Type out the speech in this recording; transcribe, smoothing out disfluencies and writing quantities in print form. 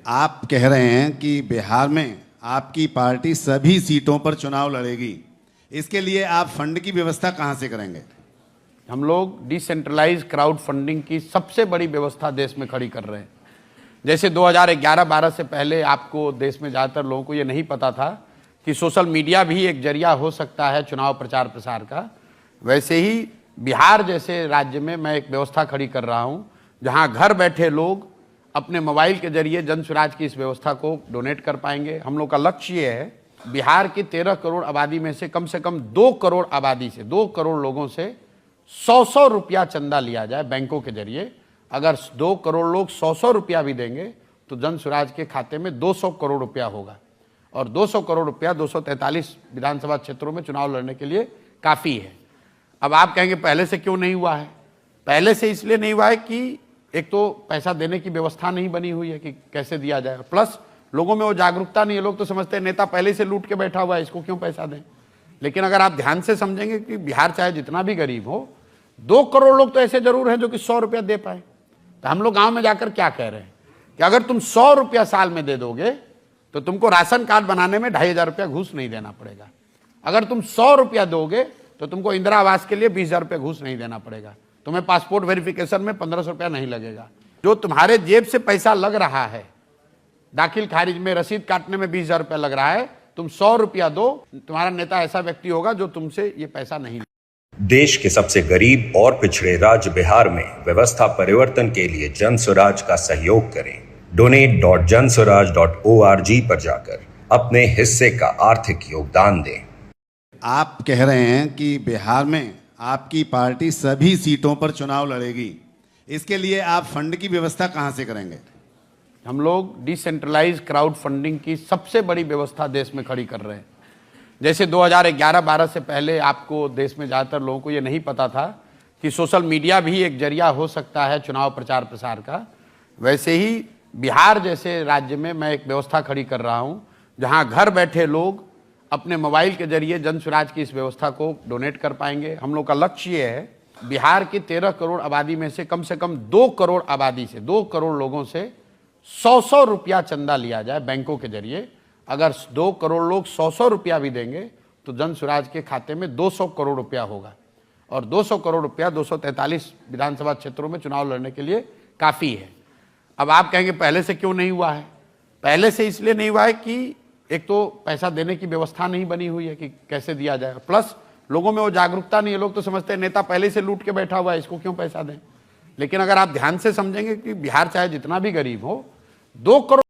आप कह रहे हैं कि बिहार में आपकी पार्टी सभी सीटों पर चुनाव लड़ेगी। इसके लिए आप फंड की व्यवस्था कहां से करेंगे? हम लोग डिसेंट्रलाइज क्राउड फंडिंग की सबसे बड़ी व्यवस्था देश में खड़ी कर रहे हैं। जैसे 2011-12 से पहले आपको देश में ज़्यादातर लोगों को ये नहीं पता था कि सोशल मीडिया भी एक जरिया हो सकता है चुनाव प्रचार प्रसार का, वैसे ही बिहार जैसे राज्य में मैं एक व्यवस्था खड़ी कर रहा हूँ जहाँ घर बैठे लोग अपने मोबाइल के जरिए जन स्वराज की इस व्यवस्था को डोनेट कर पाएंगे। हम लोग का लक्ष्य ये है बिहार की 13 करोड़ आबादी में से कम 2 करोड़ आबादी से 2 करोड़ लोगों से 100 रुपया चंदा लिया जाए बैंकों के जरिए। अगर 2 करोड़ लोग 100 रुपया भी देंगे तो जन स्वराज के खाते में 200 करोड़ रुपया होगा और 200 करोड़ रुपया 243 विधानसभा क्षेत्रों में चुनाव लड़ने के लिए काफ़ी है। अब आप कहेंगे पहले से क्यों नहीं हुआ है? पहले से इसलिए नहीं हुआ है कि एक तो पैसा देने की व्यवस्था नहीं बनी हुई है कि कैसे दिया जाए, प्लस लोगों में वो जागरूकता नहीं है। लोग तो समझते हैं नेता पहले से लूट के बैठा हुआ है, इसको क्यों पैसा दें। लेकिन अगर आप ध्यान से समझेंगे कि बिहार चाहे जितना भी गरीब हो, 2 करोड़ लोग तो ऐसे जरूर हैं जो कि 100 रुपया दे पाए। तो हम लोग गांव में जाकर क्या कह रहे हैं कि अगर तुम 100 रुपया साल में दे दोगे तो तुमको राशन कार्ड बनाने में 2,500 रुपया घूस नहीं देना पड़ेगा। अगर तुम 100 रुपया दोगे तो तुमको इंदिरा आवास के लिए 20,000 रुपया घूस नहीं देना पड़ेगा। तुम्हें पासपोर्ट वेरिफिकेशन में 1,500 रुपया नहीं लगेगा। जो तुम्हारे जेब से पैसा लग रहा है, दाखिल खारिज में रसीद काटने में 20,000 रुपया लग रहा है, तुम 100 रुपया दो, तुम्हारा नेता ऐसा व्यक्ति होगा जो तुमसे ये पैसा नहीं। देश के सबसे गरीब और पिछड़े राज्य बिहार में व्यवस्था परिवर्तन के लिए जन स्वराज का सहयोग करें। donate.janswaraj.org पर जाकर अपने हिस्से का आर्थिक योगदान दें। आप कह रहे हैं कि बिहार में आपकी पार्टी सभी सीटों पर चुनाव लड़ेगी। इसके लिए आप फंड की व्यवस्था कहां से करेंगे? हम लोग डिसेंट्रलाइज क्राउड फंडिंग की सबसे बड़ी व्यवस्था देश में खड़ी कर रहे हैं। जैसे 2011-12 से पहले आपको देश में ज़्यादातर लोगों को ये नहीं पता था कि सोशल मीडिया भी एक जरिया हो सकता है चुनाव प्रचार प्रसार का, वैसे ही बिहार जैसे राज्य में मैं एक व्यवस्था खड़ी कर रहा हूँ जहाँ घर बैठे लोग अपने मोबाइल के जरिए जन स्वराज की इस व्यवस्था को डोनेट कर पाएंगे। हम लोग का लक्ष्य ये है बिहार की 13 करोड़ आबादी में से कम 2 करोड़ आबादी से 2 करोड़ लोगों से 100 रुपया चंदा लिया जाए बैंकों के जरिए। अगर 2 करोड़ लोग 100 रुपया भी देंगे तो जन स्वराज के खाते में 200 करोड़ रुपया होगा और 200 करोड़ रुपया 243 विधानसभा क्षेत्रों में चुनाव लड़ने के लिए काफ़ी है। अब आप कहेंगे पहले से क्यों नहीं हुआ है? पहले से इसलिए नहीं हुआ है कि एक तो पैसा देने की व्यवस्था नहीं बनी हुई है कि कैसे दिया जाए, प्लस लोगों में वो जागरूकता नहीं है। लोग तो समझते हैं नेता पहले से लूट के बैठा हुआ है, इसको क्यों पैसा दें। लेकिन अगर आप ध्यान से समझेंगे कि बिहार चाहे जितना भी गरीब हो, 2 करोड़